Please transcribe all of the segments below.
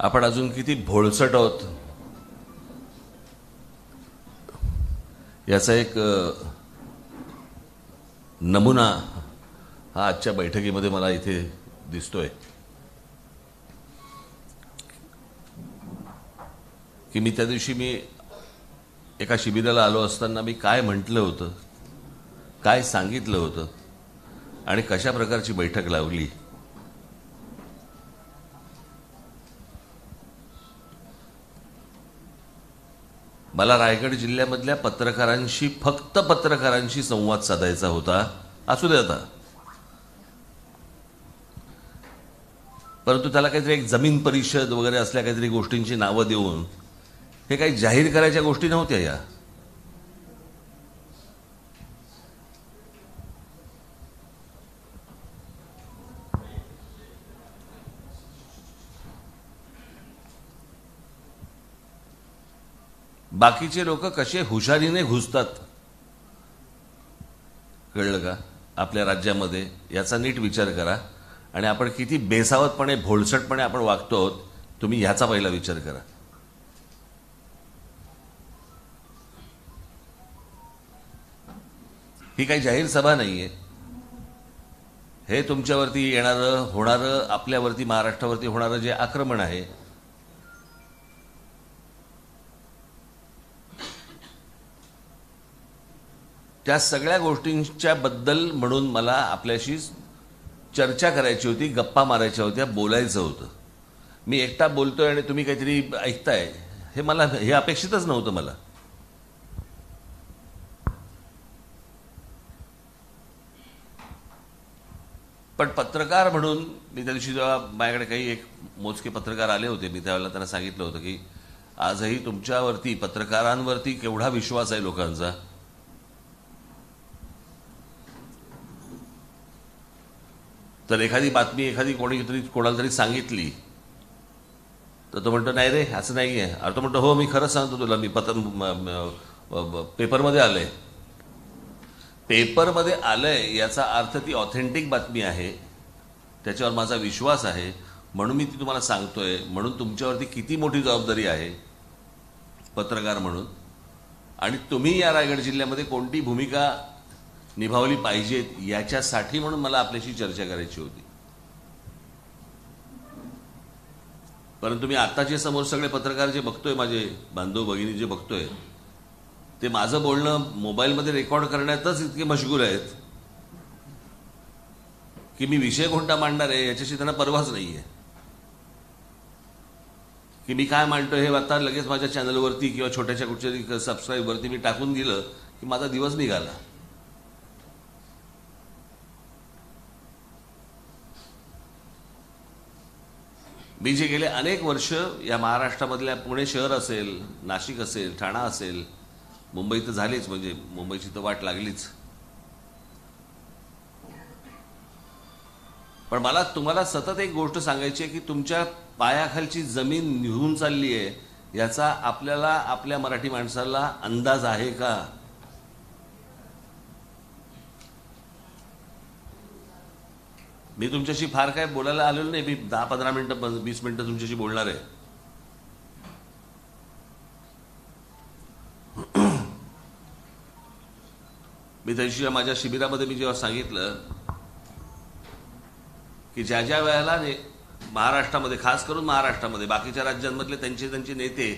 आपण अजून किती भोळसट आहोत याचा एक नमुना हा आजच्या बैठकीमध्ये मला इथे दिसतोय की मी त्या दिवशी एका शिबिराला आलो असताना मी काय म्हटलं होतं, काय सांगितलं होतं आणि कशा प्रकारची बैठक लावली. मला रायगड जिल्ह्यामधल्या पत्रकारांशी, फक्त पत्रकारांशी संवाद साधायचा होता. असू दे आता, परंतु त्याला काहीतरी एक जमीन परिषद वगैरे असल्या काहीतरी गोष्टींची नावं देऊन हे काही जाहीर करायच्या गोष्टी नव्हत्या या. बाकीचे लोक कसे हुशारीने घुसतात कळलं का आपल्या राज्यामध्ये, याचा नीट विचार करा. आणि आपण किती बेसावतपणे, भोळसटपणे आपण वागतो आहोत, तुम्ही ह्याचा पहिला विचार करा. ही काही जाहीर सभा नाहीये. हे तुमच्यावरती येणारं, होणारं, आपल्यावरती, महाराष्ट्रावरती होणारं जे आक्रमण आहे, त्या सगळ्या गोष्टींच्या बद्दल म्हणून मला आपल्याशी चर्चा करायची होती, गप्पा मारायच्या होत्या, बोलायचं होतं. मी एकटा बोलतोय आणि तुम्ही काहीतरी ऐकताय, हे अपेक्षितच नव्हतं मला. पण पत्रकार म्हणून मी त्या दिवशी जेव्हा माझ्याकडे काही एक मोजके पत्रकार आले होते, मी त्यावेळेला त्यांना सांगितलं होतं की आजही तुमच्यावरती, पत्रकारांवरती केवढा विश्वास आहे लोकांचा. तर एखादी बातमी कोणाला तरी सांगितली तर तो म्हणतो, नाही रे असं नाही आहे. अरे तो म्हणतो, हो मी खरंच सांगतो तुला, मी पेपरमध्ये आलंय. पेपरमध्ये आलंय याचा अर्थ ती ऑथेंटिक बातमी आहे, त्याच्यावर माझा विश्वास आहे, म्हणून मी ती तुम्हाला सांगतोय. म्हणून तुमच्यावरती किती मोठी जबाबदारी आहे पत्रकार म्हणून, आणि तुम्ही या रायगड जिल्ह्यामध्ये कोणती भूमिका निभावली पाहिजेत याच्यासाठी म्हणून मला आपल्याशी चर्चा करायची होती. परंतु मी आता जे समोर सगळे पत्रकार जे बघतोय, माझे बांधव भगिनी जे बघतोय, ते माझं बोलणं मोबाईलमध्ये रेकॉर्ड करण्यातच इतके मशगूल आहेत की मी विषय कोणता मांडणार आहे याच्याशी त्यांना परवाच नाहीये. की मी काय मांडतोय हे आता लगेच माझ्या चॅनलवरती किंवा छोट्याशा कुठच्या सबस्क्राईबवरती मी टाकून गेलं की माझा दिवस निघाला. मी जे गेले अनेक वर्ष या महाराष्ट्रामधल्या, पुणे शहर असेल, नाशिक असेल, ठाणा असेल, मुंबई तर झालीच, म्हणजे मुंबईची तर वाट लागलीच. पण मला तुम्हाला सतत एक गोष्ट सांगायची आहे की तुमच्या पायाखालची जमीन निघून चालली आहे याचा आपल्याला, आपल्या मराठी माणसाला अंदाज आहे का? मी तुमच्याशी फार काय बोलायला आलेलो नाही. मी 10-15 मिनिटं, 20 मिनिटं तुमच्याशी बोलणार आहे. मी त्याशी माझ्या शिबिरामध्ये मी जेव्हा सांगितलं की ज्या ज्या वेळेला महाराष्ट्रामध्ये, खास करून महाराष्ट्रामध्ये, बाकीच्या राज्यांमधले त्यांचे नेते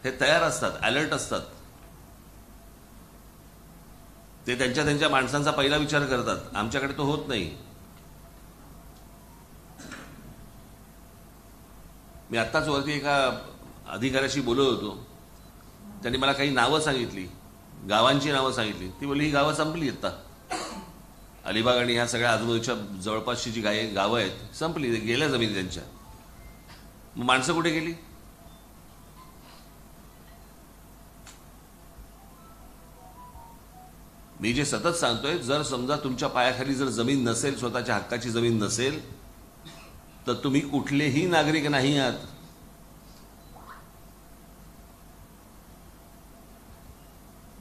हे तयार असतात, अलर्ट असतात, ते त्यांच्या माणसांचा पहिला विचार करतात. आमच्याकडे तो होत नाही. मी आत्ताच वरती एका अधिकाऱ्याशी बोलत होतो, त्यांनी मला काही नावं सांगितली, गावांची नावं सांगितली. ती बोलली ही गावं संपली आता, अलिबाग आणि ह्या सगळ्या आजूबाजूच्या जवळपासची जी गावं आहेत संपली, गेल्या जमीन त्यांच्या. मग माणसं कुठे गेली? मी जे सतत सांगतोय, जर समजा तुमच्या पायाखाली जर जमीन नसेल, स्वतःच्या हक्काची जमीन नसेल, तर तुम्ही कुठलेही नागरिक नाही आहात.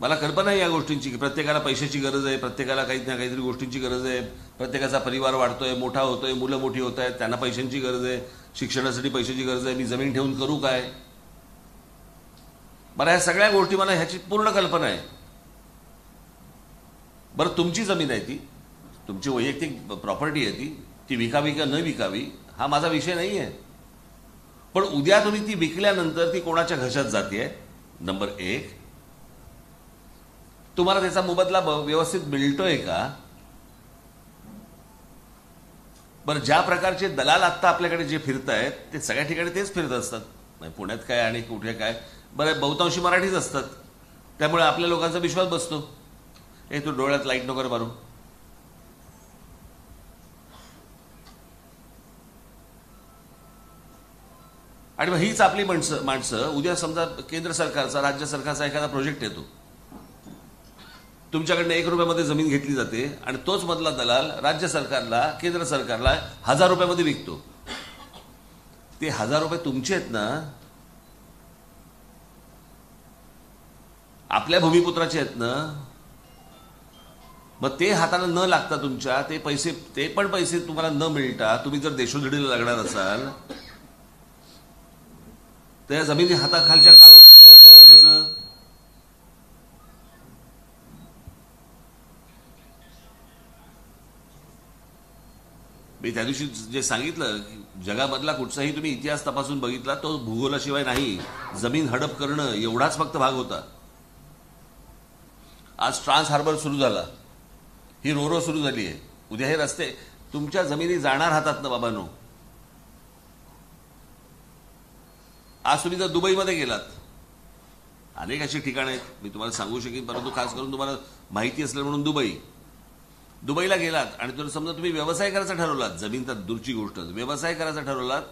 मला कल्पना आहे या गोष्टींची की प्रत्येकाला पैशाची गरज आहे, प्रत्येकाला काही ना काहीतरी गोष्टींची गरज आहे, प्रत्येकाचा परिवार वाढतोय, मोठा होतोय, मुलं मोठी होत आहेत, त्यांना पैशांची गरज आहे, शिक्षणासाठी पैशाची गरज आहे, मी जमीन ठेवून करू काय? बरं, ह्या सगळ्या गोष्टी मला ह्याची पूर्ण कल्पना आहे. बरं, तुमची जमीन आहे, ती तुमची वैयक्तिक प्रॉपर्टी आहे, ती विकावी का न विकावी हा माझा विषय नाही आहे. पण उद्या तुम्ही ती विकल्यानंतर ती कोणाच्या घशात जाते, नंबर एक. तुम्हाला त्याचा मोबदला व्यवस्थित मिळतोय का? बरं, ज्या प्रकारचे दलाल आत्ता आपल्याकडे जे फिरत आहेत ते सगळ्या ठिकाणी तेच फिरत असतात, पुण्यात काय आणि कुठे काय, बरं बहुतांशी मराठीच असतात. त्यामुळे आपल्या लोकांचा विश्वास बसतो. हे तू डोळ्यात लाईट नको रे मारू. आणि मग हीच आपली माणसं उद्या समजा केंद्र सरकारचा, राज्य सरकारचा एखादा प्रोजेक्ट येतो, तुमच्याकडनं 1 रुपयामध्ये जमीन घेतली जाते आणि तोच मधला दलाल राज्य सरकारला, केंद्र सरकारला 1000 रुपयामध्ये विकतो. ते 1000 रुपये तुमचे आहेत ना, आपल्या भूमिपुत्राचे आहेत ना. मग ते हाताला न लागता तुमच्या ते पण पैसे तुम्हाला न मिळता तुम्ही जर देशोधडीला लागणार असाल तर या जमिनी हाताखालच्या काढून करायचं काय त्याचं? मी त्या दिवशी जे सांगितलं, जगामधला कुठचाही तुम्ही इतिहास तपासून बघितला तो भूगोलाशिवाय नाही. जमीन हडप करणं एवढाच फक्त भाग होता. आज ट्रान्स हार्बर सुरू झाला, ही रोरो सुरू झाली आहे. उद्या हे रस्ते तुमच्या जमिनी जाणार हातात ना बाबांनो. आज तुम्ही जर दुबईमध्ये गेलात, अनेक अशी ठिकाणं आहेत, मी तुम्हाला सांगू शकेन, परंतु खास करून तुम्हाला माहिती असलं म्हणून दुबईला गेलात आणि जर समजा तुम्ही व्यवसाय करायचा ठरवलात, जमीन तर दूरची गोष्ट, व्यवसाय करायचा ठरवलात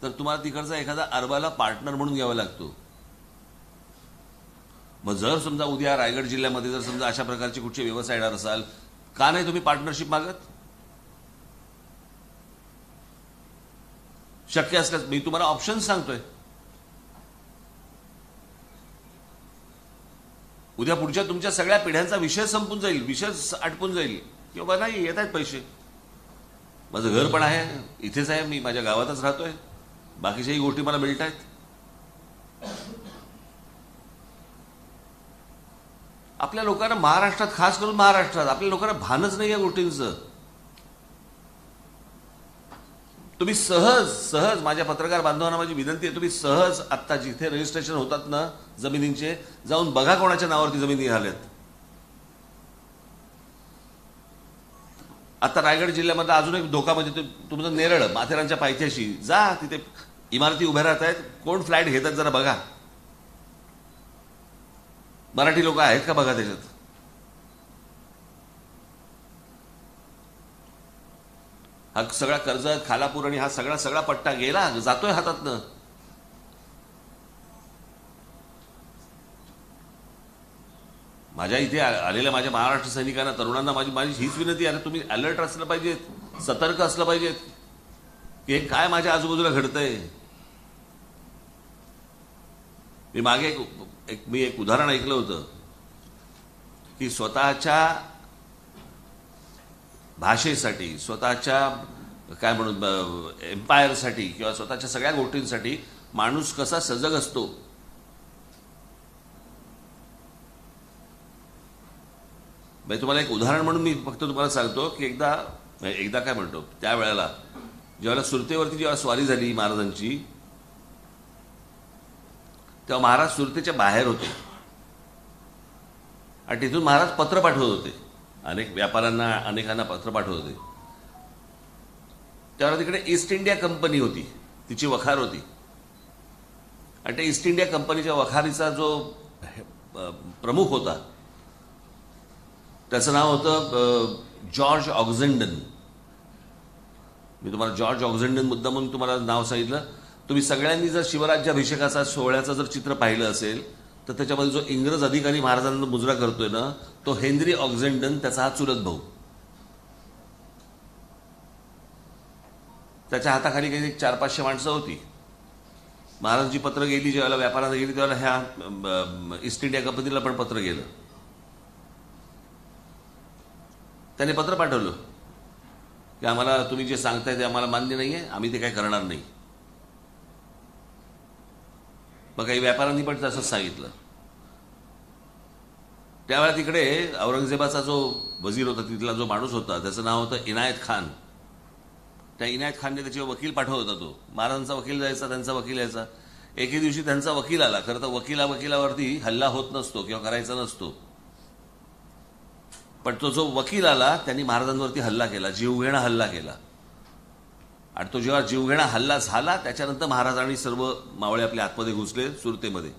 तर तुम्हाला तिकडचा एखादा अरबाला पार्टनर म्हणून घ्यावा लागतो. मग जर समजा उद्या रायगड जिल्ह्यामध्ये जर समजा अशा प्रकारचे कुठचे व्यवसाय येणार असाल, का नाही तुम्ही पार्टनरशिप मागत? शक्य असल्यास मी तुम्हाला ऑप्शन सांगतोय. उद्या पुढच्या तुमच्या सगळ्या पिढ्यांचा विषय संपून जाईल, विषय आटपून जाईल, किंवा नाही येत आहेत पैसे, माझं घर पण आहे, इथेच आहे, मी माझ्या गावातच राहतोय, बाकीच्याही गोष्टी मला मिळत आहेत. आपल्या लोकांना महाराष्ट्रात, खास करून महाराष्ट्रात, आपल्या लोकांना भानच नाही या गोष्टींचं. तुम्ही सहज माझ्या पत्रकार बांधवांना माझी विनंती आहे, तुम्ही सहज आत्ता जिथे रजिस्ट्रेशन होतात ना जमिनींचे, जाऊन बघा कोणाच्या नावावरती जमिनी झाल्यात. आता रायगड जिल्ह्यामध्ये अजून एक धोका म्हणजे तुमचं नेरळ, माथेरानच्या पायथ्याशी जा, तिथे इमारती उभ्या राहत आहेत, कोण फ्लॅट घेतात जरा बघा. मराठी लोक आहेत का बघा त्याच्यात. हा सगळा कर्जत, खालापूर आणि हा सगळा पट्टा गेला, जातोय हातातनं. माझ्या इथे आलेल्या माझ्या महाराष्ट्र सैनिकांना, तरुणांना माझी हीच विनंती आहे, तुम्ही अलर्ट असलं पाहिजेत, सतर्क असलं पाहिजेत की हे काय माझ्या आजूबाजूला घडतंय. मी मागे एक उदाहरण ऐकलं होतं की स्वतःच्या भाषेसाठी, स्वतःच्या काय म्हणून एम्पायरसाठी किंवा स्वतःच्या सगळ्या गोष्टींसाठी माणूस कसा सजग असतो. म्हणजे तुम्हाला एक उदाहरण म्हणून मी फक्त तुम्हाला सांगतो की एकदा काय म्हणतो, त्यावेळेला जेव्हा सुरतेवरती जेव्हा स्वारी झाली महाराजांची, तेव्हा महाराज सुरतेच्या बाहेर होते आणि तिथून महाराज पत्र पाठवत होते, अनेक व्यापाऱ्यांना, अनेकांना पत्र पाठवत होते. त्यावेळेला तिकडे ईस्ट इंडिया कंपनी होती, तिची वखार होती, आणि त्या ईस्ट इंडिया कंपनीच्या वखारीचा जो प्रमुख होता त्याचं नाव होतं जॉर्ज ऑक्झेंडन. मी तुम्हाला जॉर्ज ऑक्झेंडन मुद्दा म्हणून तुम्हाला नाव सांगितलं. तुम्ही सगळ्यांनी जर शिवराज्याभिषेकाचा सोहळ्याचं जर चित्र पाहिलं असेल तर त्याच्यामध्ये जो इंग्रज अधिकारी महाराजांना मुजरा करतोय ना, तो हेनरी ऑक्झेंडन, त्याचा हा चुलत भाऊ. त्याच्या हाताखाली काही 400-500 माणसं होती. महाराजांची पत्र गेली, ज्यावेळेला व्यापाराला गेली त्यावेळेला ह्या ईस्ट इंडिया कंपनीला पण पत्र गेलं. त्याने पत्र पाठवलं की आम्हाला तुम्ही जे सांगताय ते आम्हाला मान्य नाही आहे, आम्ही ते काय करणार नाही. मग काही व्यापाऱ्यांनी पण तसंच सांगितलं. त्यावेळेला तिकडे औरंगजेबाचा जो वजीर होता, तिथला जो माणूस होता, त्याचं नाव होतं इनायत खान. त्या इनायत खानने त्याचे वकील पाठवला होता. तो महाराजांचा वकील जायचा, त्यांचा वकील यायचा. एके दिवशी त्यांचा वकील आला. खरं तर वकिलावरती हल्ला होत नसतो किंवा करायचा नसतो, पण तो जो वकील आला त्यांनी महाराजांवरती हल्ला केला, जीवघेणा हल्ला केला. आणि तो जेव्हा जीवघेणा हल्ला झाला त्याच्यानंतर महाराजांनी सर्व मावळे आपल्या आतमध्ये घुसले सुरतेमध्ये.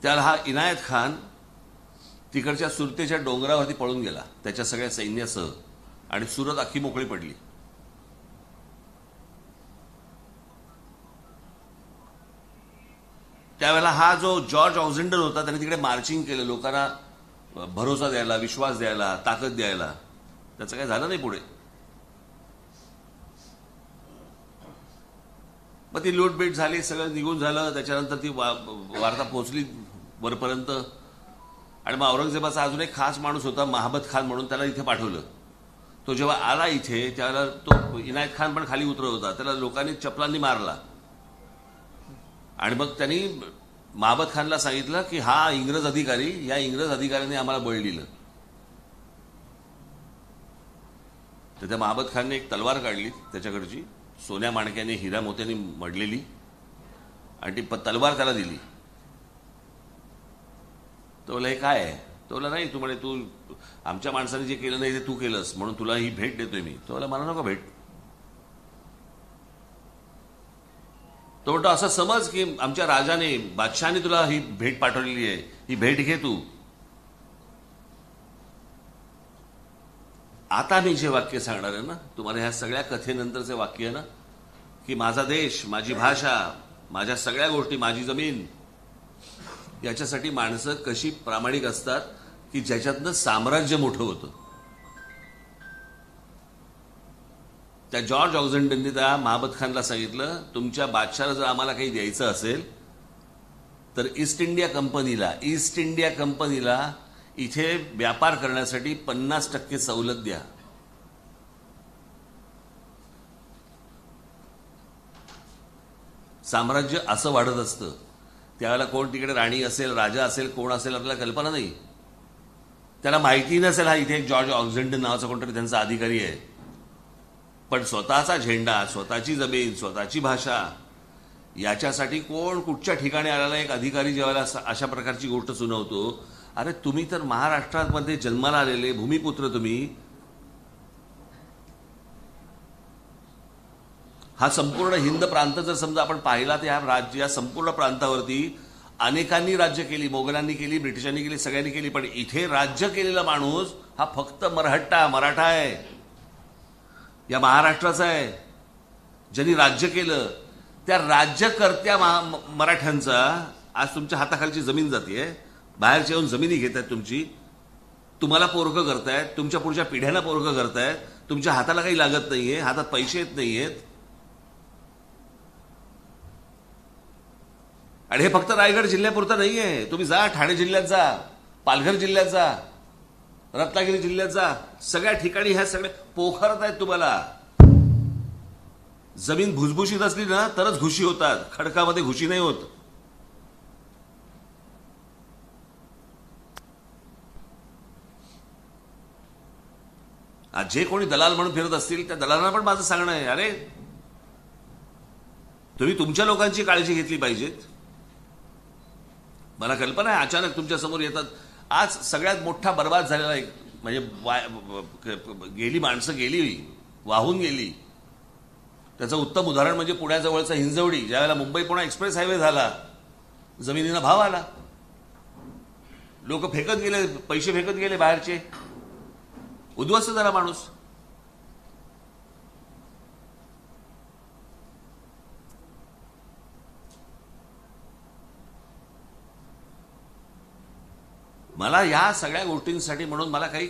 त्याला हा इनायत खान तिकडच्या सुरतेच्या डोंगरावरती पळून गेला त्याच्या सगळ्या सैन्यासह, आणि सुरत अख्खी मोकळी पडली. त्यावेळेला हा जो जॉर्ज ऑक्झेंडर होता त्याने तिकडे मार्चिंग केलं, लोकांना भरोसा द्यायला, विश्वास द्यायला, ताकद द्यायला. त्याचं काही झालं नाही पुढे. मग ती लूटबीट झाली, सगळं निघून झालं. त्याच्यानंतर ती वार्ता पोहोचली वरपर्यंत. आणि मग औरंगजेबाचा अजून एक खास माणूस होता महाबत खान म्हणून, त्याला इथे पाठवलं. तो जेव्हा आला इथे त्यावेळेला तो इनायत खान पण खाली उतरत होता. त्याला लोकांनी चपलांनी मारला. आणि मग त्यांनी महाबत खानला सांगितलं की हा इंग्रज अधिकारी, या इंग्रज अधिकाऱ्याने आम्हाला बळ दिलं. तर त्या महाबत खानने एक तलवार काढली त्याच्याकडची, सोन्या माणक्याने हिरा मोत्याने मडलेली, आणि ती तलवार त्याला दिली. तो बोला हे काय आहे? तो बोला नाही, तू म्हणे तू आमच्या माणसाने जे केलं नाही ते तू केलंस, म्हणून तुला ही भेट देतोय मी. तो बोला मला नको भेट. तो म्हणतो असं समज की आमच्या राजाने, बादशहाने तुला ही भेट पाठवलेली आहे, ही भेट घे तू. आता मी जे वाक्य सांगणार आहे ना तुम्हाला, ह्या सगळ्या कथेनंतरचे वाक्य आहे ना, की माझा देश, माझी भाषा, माझ्या सगळ्या गोष्टी, माझी जमीन, याच्यासाठी माणसं कशी प्रामाणिक असतात की ज्याच्यातनं साम्राज्य मोठं होतं. त्या जॉर्ज ऑक्झेंडरनी त्या महाबत खानला सांगितलं, तुमच्या बादशाला जर आम्हाला काही द्यायचं असेल तर ईस्ट इंडिया कंपनीला इथे व्यापार करण्यासाठी 50% सवलत द्या. साम्राज्य असं वाढत असतं. त्यावेळेला कोण तिकडे राणी असेल, राजा असेल, कोण असेल आपल्याला कल्पना नाही. त्याला माहिती नसेल हा इथे एक जॉर्ज ऑक्झेंडर नावाचा कोणतरी त्यांचा अधिकारी आहे. पण स्वतःचा झेंडा, स्वतःची जमीन, स्वतःची भाषा, याच्यासाठी कोण कुठच्या ठिकाणी आलेला एक अधिकारी ज्यावेळेला अशा प्रकारची गोष्ट सुनावतो, अरे तुम्ही तर महाराष्ट्रामध्ये जन्माला आलेले भूमिपुत्र, तुम्ही हा संपूर्ण हिंद प्रांत जर समजा आपण पाहिला तर या संपूर्ण प्रांतावरती अनेकांनी राज्य केली, मोगलांनी केली, ब्रिटिशांनी केली, सगळ्यांनी केली, पण इथे राज्य केलेला माणूस हा फक्त मराठा आहे, या महाराष्ट्राचा आहे. ज्यांनी राज्य केलं त्या राज्यकर्त्या मराठ्यांचा आज तुमच्या हाताखालची जमीन जातीये, बाहेरच्या येऊन जमिनी घेत आहेत तुमची, तुम्हाला पोरकं करतायत, तुमच्या पुढच्या पिढ्यांना पोरकं करतायत, तुमच्या हाताला काही लागत नाहीये, हातात पैसे येत नाहीयेत. आणि हे फक्त रायगड जिल्ह्यापुरतं नाहीये. तुम्ही जा ठाणे जिल्ह्यात जा, पालघर जिल्ह्यात जा, रत्नागिरी जिल्ह्यात जा, सगळ्या ठिकाणी ह्या सगळ्या पोखरत आहेत. तुम्हाला जमीन भुसभुशीत असली ना तरच घुशी होतात, खडकामध्ये घुशी नाही होत. आज जे कोणी दलाल म्हणून फिरत असतील त्या दलालांना पण माझं सांगणं आहे, अरे तुम्ही तुमच्या लोकांची काळजी घेतली पाहिजेत. मला कल्पना आहे अचानक तुमच्या समोर येतात. आज सगळ्यात मोठा बर्बाद झालेला एक म्हणजे गेली माणसं गेली, वाहून गेली. त्याचं उत्तम उदाहरण म्हणजे पुण्याजवळचा हिंजवडी. ज्यावेळेला मुंबई पुणे एक्सप्रेस हायवे झाला, जमिनीला भाव आला, लोक फेकत गेले, पैसे फेकत गेले बाहेरचे, उद्ध्वस्त झाला माणूस. मला या सगळ्या गोष्टींसाठी म्हणून मला काही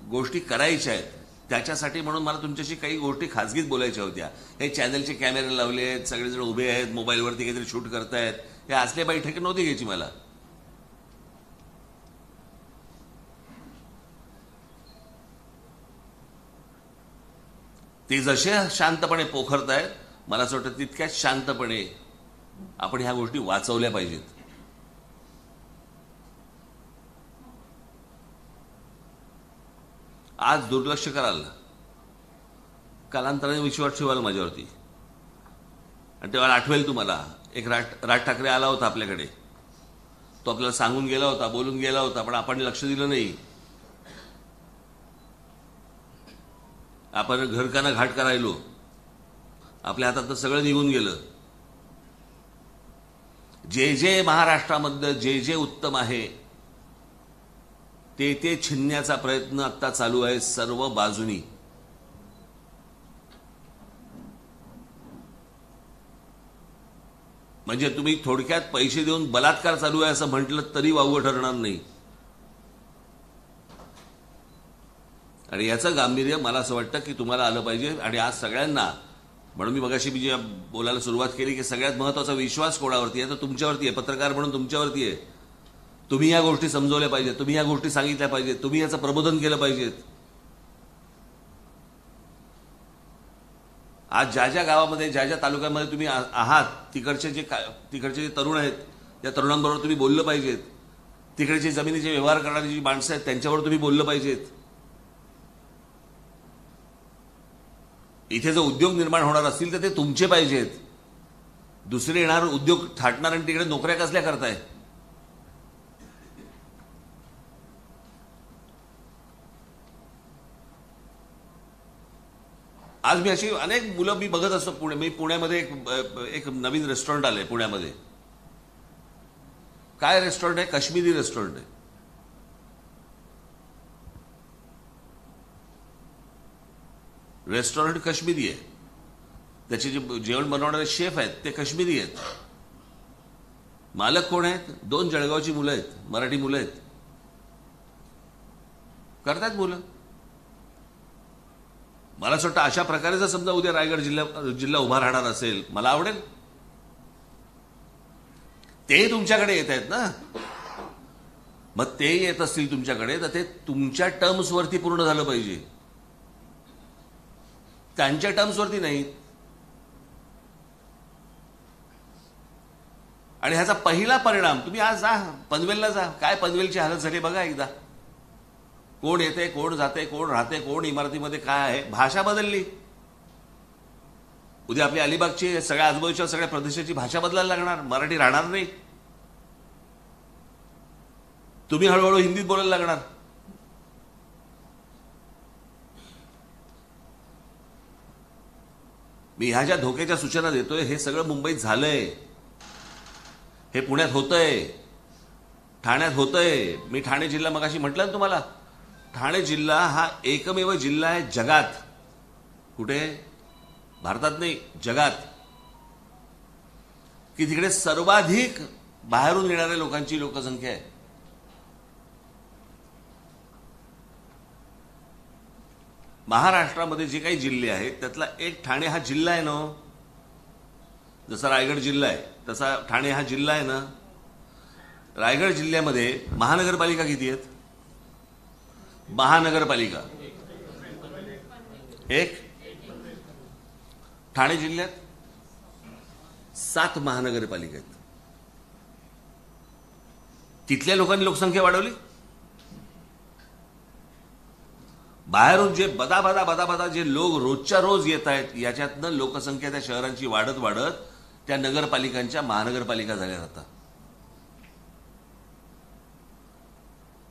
गोष्टी करायच्या आहेत, त्याच्यासाठी म्हणून मला तुमच्याशी काही गोष्टी खाजगीत बोलायच्या होत्या. हे चॅनलचे कॅमेरे लावले आहेत, सगळेजण उभे आहेत, मोबाईलवरती काहीतरी शूट करतायत, हे असले बैठकी नव्हती घ्यायची मला. ते जसे शांतपणे पोखरतायत मला असं वाटतं तितक्याच शांतपणे आपण ह्या गोष्टी वाचवल्या पाहिजेत. आज दुर्लक्ष कराल, कालांतराने विश्वास ठेवाल माझ्यावरती. आणि तेव्हा आठवेल तुम्हाला एक राज ठाकरे आला होता आपल्याकडे. तो आपल्याला सांगून गेला होता, बोलून गेला होता, पण आपण लक्ष दिलं नाही. आपण घरकाना घाट करायलो, आपल्या हातात सगळं निघून गेलं. जे जे महाराष्ट्रामध्ये जे जे उत्तम आहे ते ते छिनण्याचा प्रयत्न आता चालू आहे सर्व बाजूनी. म्हणजे तुम्ही थोडक्यात पैसे देऊन बलात्कार चालू आहे असं म्हटलं तरी वावगं ठरणार नाही. आणि याचं गांभीर्य मला असं वाटतं की तुम्हाला आलं पाहिजे. आणि आज सगळ्यांना, म्हणून मी मगाशी मी जे बोलायला सुरुवात केली की सगळ्यात महत्वाचा विश्वास कोणावरती आहे तर तुमच्यावरती आहे. पत्रकार म्हणून तुमच्यावरती आहे. तुम्ही या गोष्टी समजवल्या पाहिजेत, तुम्ही या गोष्टी सांगितल्या पाहिजेत, तुम्ही याचं प्रबोधन केलं पाहिजेत. आज ज्या ज्या गावामध्ये ज्या ज्या तालुक्यामध्ये तुम्ही आहात तिकडचे जे तरुण आहेत त्या तरुणांबरोबर तुम्ही बोललं पाहिजेत. तिकडचे जमिनीचे व्यवहार करणारी जी माणसं आहेत त्यांच्यावर तुम्ही बोललं पाहिजेत. इथे जर उद्योग निर्माण होणार असतील तर ते तुमचे पाहिजेत. दुसरे येणार उद्योग थाटणार आणि तिकडे नोकऱ्या कसल्या करताय. आज मी अशी अनेक मुलं मी बघत असतो. पुण्यामध्ये एक नवीन रेस्टॉरंट आलंय पुण्यामध्ये. काय रेस्टॉरंट आहे? काश्मीरी रेस्टॉरंट आहे. रेस्टॉरंट काश्मीरी आहे. त्याचे जे जेवण बनवणारे शेफ आहेत ते काश्मीरी आहेत. मालक कोण आहेत? 2 जळगावची मुलं आहेत, मराठी मुलं आहेत. करतात मुलं. मला असं वाटतं अशा प्रकारे जर समजा उद्या रायगड जिल्हा उभा राहणार असेल, मला आवडेल. ते तुमच्याकडे येत आहेत ना, मग ते येत असतील तुमच्याकडे तर ते तुमच्या टर्म्सवरती पूर्ण झालं पाहिजे, त्यांच्या टर्म्सवरती नाही. आणि ह्याचा पहिला परिणाम, तुम्ही आज जा पनवेलला जा, काय पनवेलची हालत झाली बघा एकदा. कोण येते, कोण जाते, कोण राहते, कोण इमारतीमध्ये काय आहे. भाषा बदलली. उद्या आपली अलिबागची सगळ्या आजूबाजूच्या सगळ्या प्रदेशाची भाषा बदलायला लागणार, मराठी राहणार नाही. तुम्ही हळूहळू हिंदीत बोलायला लागणार. मी ह्या ज्या धोक्याच्या सूचना देतोय हे सगळं मुंबईत झालंय, हे पुण्यात होतंय, ठाण्यात होतंय. मी ठाणे जिल्हा मगाशी म्हटलं ना तुम्हाला, ठाणे जिल्हा हा एकमेव जिल्हा आहे जगात, कुठे भारतात नाही जगात, की तिकडे सर्वाधिक बाहेरून येणाऱ्या लोकांची लोकसंख्या आहे. महाराष्ट्रामध्ये जे काही जिल्हे आहेत त्यातला एक ठाणे हा जिल्हा आहे ना. जसा रायगड जिल्हा आहे तसा ठाणे हा जिल्हा आहे ना. रायगड जिल्ह्यामध्ये महानगरपालिका किती आहेत? महानगरपालिका एक. ठाणे जिल्ह्यात 7 महानगरपालिका आहेत. तिथल्या लोकांनी लोकसंख्या वाढवली. बाहेरून जे बदा जे लोक रोजच्या रोज येत आहेत याच्यातनं लोकसंख्या त्या शहरांची वाढत वाढत त्या नगरपालिकांच्या महानगरपालिका झाल्या जातात.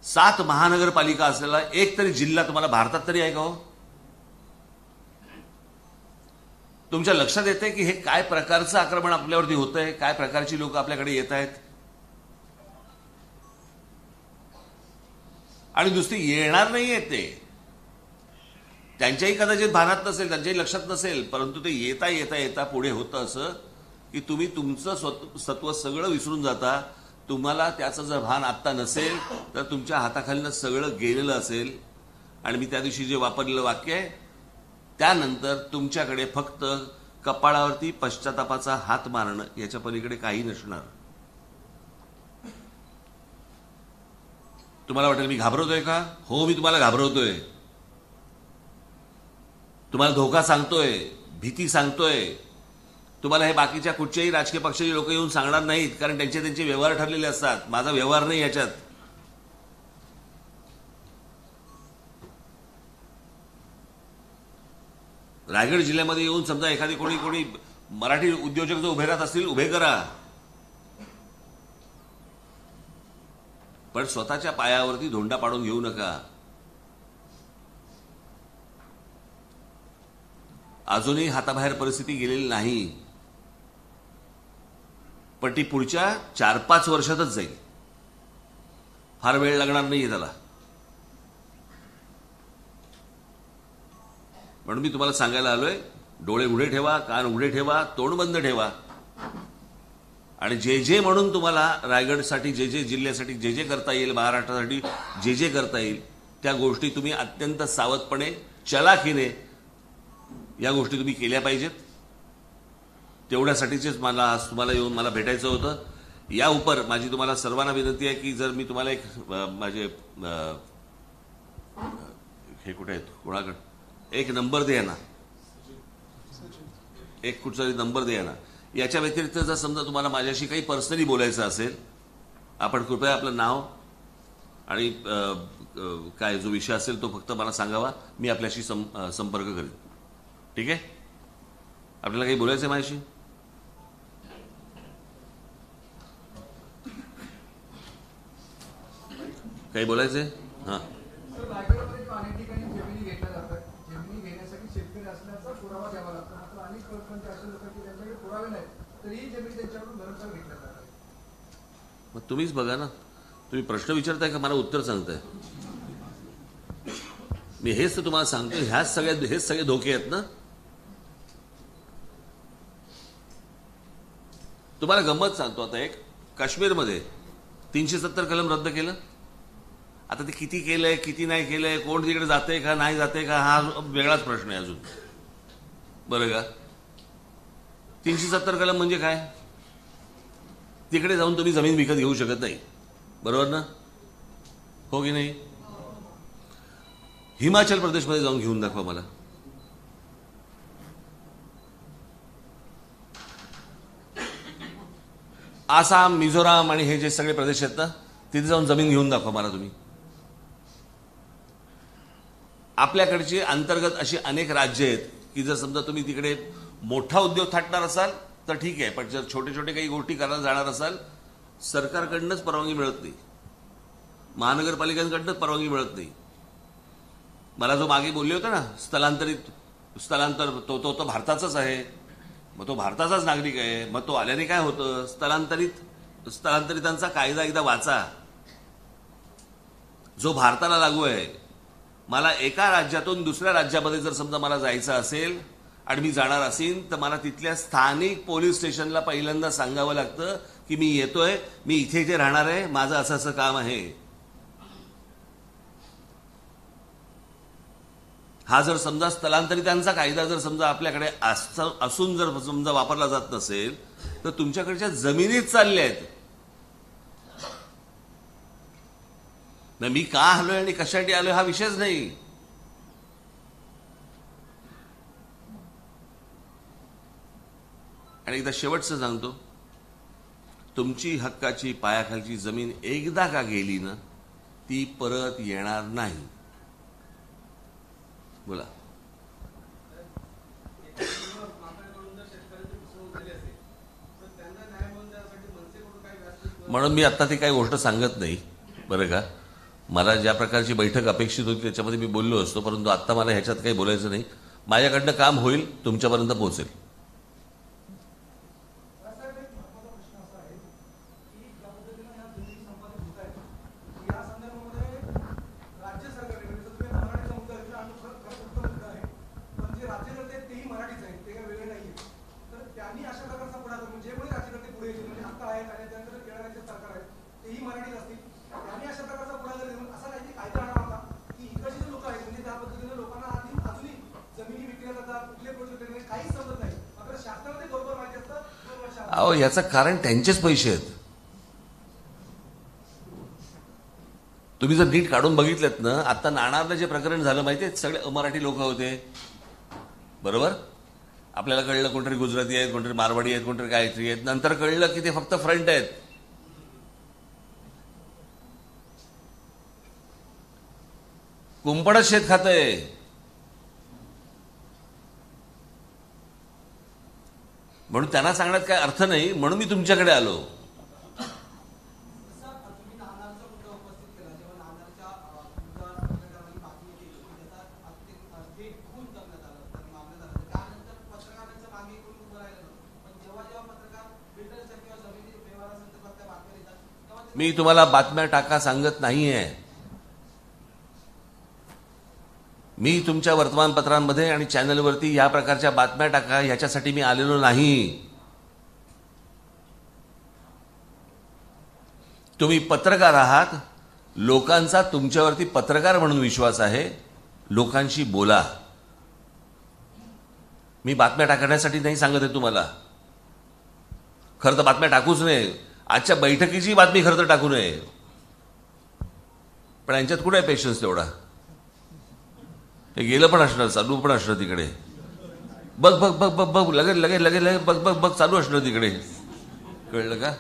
7 महानगरपालिका असलेला एक तरी जिल्हा तुम्हाला भारतात तरी आहे का हो? तुमच्या लक्षात येते की हे काय प्रकारचं आक्रमण आपल्यावरती होतंय, काय प्रकारची लोक आपल्याकडे येत आहेत. आणि नुसती येणार नाहीये ते, त्यांच्याही कदाचित भानात नसेल, त्यांच्याही लक्षात नसेल, परंतु ते येता येता येता पुढे होतं असं की तुम्ही तुमचं सत्व सगळं विसरून जाता. तुम्हाला त्याचं जर भान आत्ता नसेल तर तुमच्या हाताखालीनं सगळं गेलेलं असेल. आणि मी त्या दिवशी जे वापरलेलं वाक्य आहे, त्यानंतर तुमच्याकडे फक्त कपाळावरती पश्चातापाचा हात मारणं याच्या पलीकडे काही नसणार. तुम्हाला वाटेल मी घाबरवतोय का? हो, मी तुम्हाला घाबरवतोय, तुम्हाला धोका सांगतोय, भीती सांगतोय. तुम्हाला हे बाकीच्या कुठच्याही राजकीय पक्षाची लोक येऊन सांगणार नाहीत, कारण त्यांचे व्यवहार ठरलेले असतात. माझा व्यवहार नाही याच्यात. रायगड जिल्ह्यामध्ये येऊन समजा एखादी कोणी मराठी उद्योजक जो उभे राहत असतील, उभे करा, पण स्वतःच्या पायावरती धोंडा पाडून घेऊ नका. अजूनही हाताबाहेर परिस्थिती गेलेली नाही, पण ती पुढच्या 4-5 वर्षातच जाईल. फार वेळ लागणार नाहीये त्याला. म्हणून मी तुम्हाला सांगायला आलोय, डोळे उघडे ठेवा, कान उघडे ठेवा, तोंड बंद ठेवा, आणि जे म्हणून तुम्हाला रायगडसाठी जे जिल्ह्यासाठी जे करता येईल, महाराष्ट्रासाठी जे करता येईल, त्या गोष्टी तुम्ही अत्यंत सावधपणे, चलाखीने या गोष्टी तुम्ही केल्या पाहिजेत. तेवढ्यासाठीच मला आज तुम्हाला येऊन मला भेटायचं होतं. या उपर माझी तुम्हाला सर्वांना विनंती आहे की जर मी तुम्हाला एक माझे हे कुठे आहेत, कोणाकडे एक नंबर द्या ना, एक कुठचा नंबर द्या ना. याच्या व्यतिरिक्त जर समजा तुम्हाला माझ्याशी काही पर्सनली बोलायचं असेल, आपण कृपया आपलं नाव आणि काय जो विषय असेल तो फक्त मला सांगावा. मी आपल्याशी संपर्क करेन. ठीक आहे? आपल्याला काही बोलायचं आहे माझ्याशी? काही बोलायचंय? हां. मग तुम्हीच बघा ना. तुम्ही प्रश्न विचारताय का मला उत्तर सांगताय? मी हेच तर तुम्हाला सांगतो. हेच सगळे धोके आहेत ना. तुम्हाला गंमत सांगतो. आता एक काश्मीरमध्ये 370 कलम रद्द केलं. आता ते किती केलंय, किती नाही केलंय, कोण तिकडे जाते का नाही जाते का, हा वेगळाच प्रश्न आहे अजून. बरं का? 370 कलम म्हणजे काय? तिकडे जाऊन तुम्ही जमीन विकत घेऊ शकत नाही. बरोबर ना? हो की नाही? हिमाचल प्रदेशमध्ये जाऊन घेऊन दाखवा मला. आसाम, मिझोराम आणि हे जे सगळे प्रदेश आहेत ना, तिथे जाऊन जमीन घेऊन दाखवा मला तुम्ही. आपल्याकडची अंतर्गत अशी अनेक राज्य आहेत की जर समजा तुम्ही तिकडे मोठा उद्योग थाटणार असाल तर ठीक आहे, पण जर छोटे छोटे काही गोष्टी करायला जाणार असाल, सरकारकडनंच परवानगी मिळत नाही, महानगरपालिकांकडनंच परवानगी मिळत नाही. मला जो मागे बोलले होते ना, स्थलांतर तो भारताचाच आहे, मग तो भारताचाच नागरिक आहे, मग तो आल्याने काय होतं? स्थलांतरितांचा कायदा एकदा वाचा, जो भारताला लागू आहे. मला एका राज्यातून दुसऱ्या राज्यामध्ये जर समजा मला जायचं असेल आणि मी जाणार असेल तर मला तिथल्या स्थानिक पोलीस स्टेशनला पहिल्यांदा सांगावं लागतं की मी येतोय, मी इथे राहणार आहे, माझं असं असं काम आहे. हा जर समजा स्थलांतरितांचा कायदा जर समजा आपल्याकडे असून जर समजा वापरला जात नसेल तर तुमच्याकडच्या जमिनीत चालल्या आहेत. मी का आलोय आणि कशासाठी आलोय हा विषयच नाही. आणि एकदा शेवटचं सांगतो, तुमची हक्काची पायाखालची जमीन एकदा का गेली ना, ती परत येणार नाही. बोला. म्हणून मी आता ती काही गोष्ट सांगत नाही. बरं का? मला ज्या प्रकारची बैठक अपेक्षित होती त्याच्यामध्ये मी बोललो असतो, परंतु आता मला ह्याच्यात काही बोलायचं नाही. माझ्याकडनं काम होईल, तुमच्यापर्यंत पोहोचेल. अहो, याचं कारण त्यांचेच पैसे आहेत. तुम्ही जर नीट काढून बघितलेत ना, आता नाणारला जे प्रकरण झालं माहितीये, सगळे अमराठी लोक होते, बरोबर? आपल्याला कळलं कोणतरी गुजराती आहेत, कोणतरी मारवाडी आहेत, कोणतरी गायत्री आहेत. नंतर कळलं की ते फक्त फ्रंट आहेत. कुंपणच शेत खातंय. म्हणून त्यांना सांगण्यात काय अर्थ नाही, म्हणून मी तुमच्याकडे आलो. मी तुम्हाला बातम्या टाका सांगत नाहीये. मी तुमच्या वर्तमानपत्रांमध्ये आणि चॅनलवरती या प्रकारच्या बातम्या टाका ह्याच्यासाठी मी आलेलो नाही. तुम्ही पत्रकार आहात, लोकांचा तुमच्यावरती पत्रकार म्हणून विश्वास आहे. लोकांशी बोला. मी बातम्या टाकण्यासाठी नाही सांगत आहे तुम्हाला. खरं तर बातम्या टाकूच नये. आजच्या बैठकीची बातमी खरं तर टाकू नये, पण यांच्यात कुठे आहे पेशन्स तेवढा. हे गेलं पण असणार, चालू पण असणार तिकडे. बघ बघ बघ बघ बघ लगेच लगेच लगेच लगेच बघ बघ बघ चालू असणार तिकडे. कळलं का?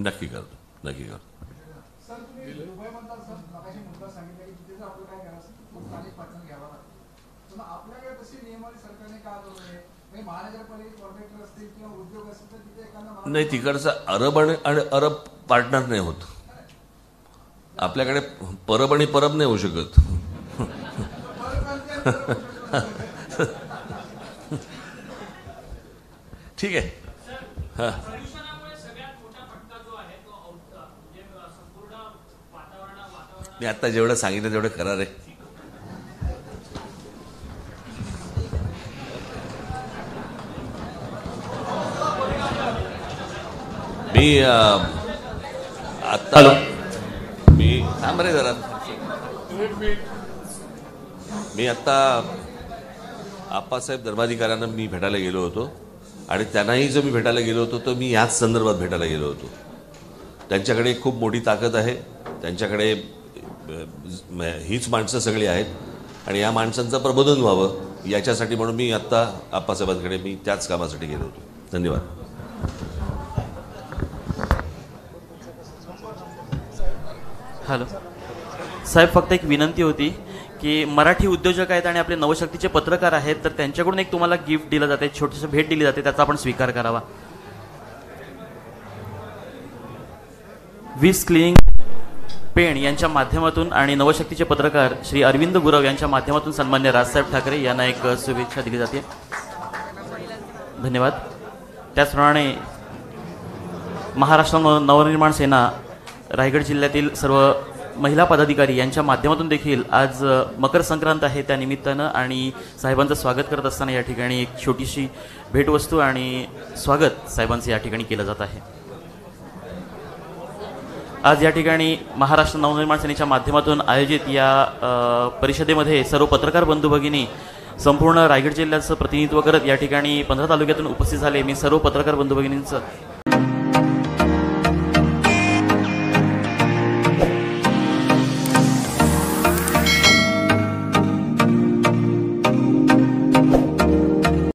नक्की करतो. नाही, तिकडचा अरब आणि अरब पार्टनर नाही होत. आपल्याकडे परब आणि परब नाही होऊ शकत. ठीक आहे. हा, मी आता जेवढं सांगितलं तेवढं करा रे. मी आता मी थांब रे जरा. मी आता आप्पासाहेब धर्माधिकाऱ्यांना मी भेटायला गेलो होतो आणि त्यांनाही जो मी भेटायला गेलो होतो तो मी याच संदर्भात भेटायला गेलो होतो. त्यांच्याकडे खूप मोठी ताकद आहे. त्यांच्याकडे हीच माणसं सगळी आहेत आणि या माणसांचं प्रबोधन व्हावं याच्यासाठी म्हणून मी आत्ता आप्पासाहेबांकडे मी त्याच कामासाठी गेलो होतो. धन्यवाद. हॅलो साहेब, फक्त एक विनंती होती की मराठी उद्योजक आहेत आणि आपले नवशक्तीचे पत्रकार आहेत, तर त्यांच्याकडून एक तुम्हाला गिफ्ट दिलं जाते, छोटीशी भेट दिली जाते, त्याचा आपण स्वीकार करावा. विस क्लिनिंग पेण यांच्या माध्यमातून आणि नवशक्तीचे पत्रकार श्री अरविंद गुरव यांच्या माध्यमातून सन्मान्य राजसाहेब ठाकरे यांना एक शुभेच्छा दिली जाते. धन्यवाद. त्याचप्रमाणे महाराष्ट्र नवनिर्माण सेना रायगड जिल्ह्यातील सर्व महिला पदाधिकारी यांच्या माध्यमातून देखील आज मकर संक्रांत आहे, त्या निमित्तानं आणि साहेबांचं स्वागत करत असताना या ठिकाणी एक छोटीशी भेटवस्तू आणि स्वागत साहेबांचं या ठिकाणी केलं जात आहे. आज या ठिकाणी महाराष्ट्र नवनिर्माण सेनेच्या माध्यमातून आयोजित या परिषदेमध्ये सर्व पत्रकार बंधू भगिनी संपूर्ण रायगड जिल्ह्याचं प्रतिनिधित्व करत या ठिकाणी 15 तालुक्यातून उपस्थित झाले. मी सर्व पत्रकार बंधू भगिनींचं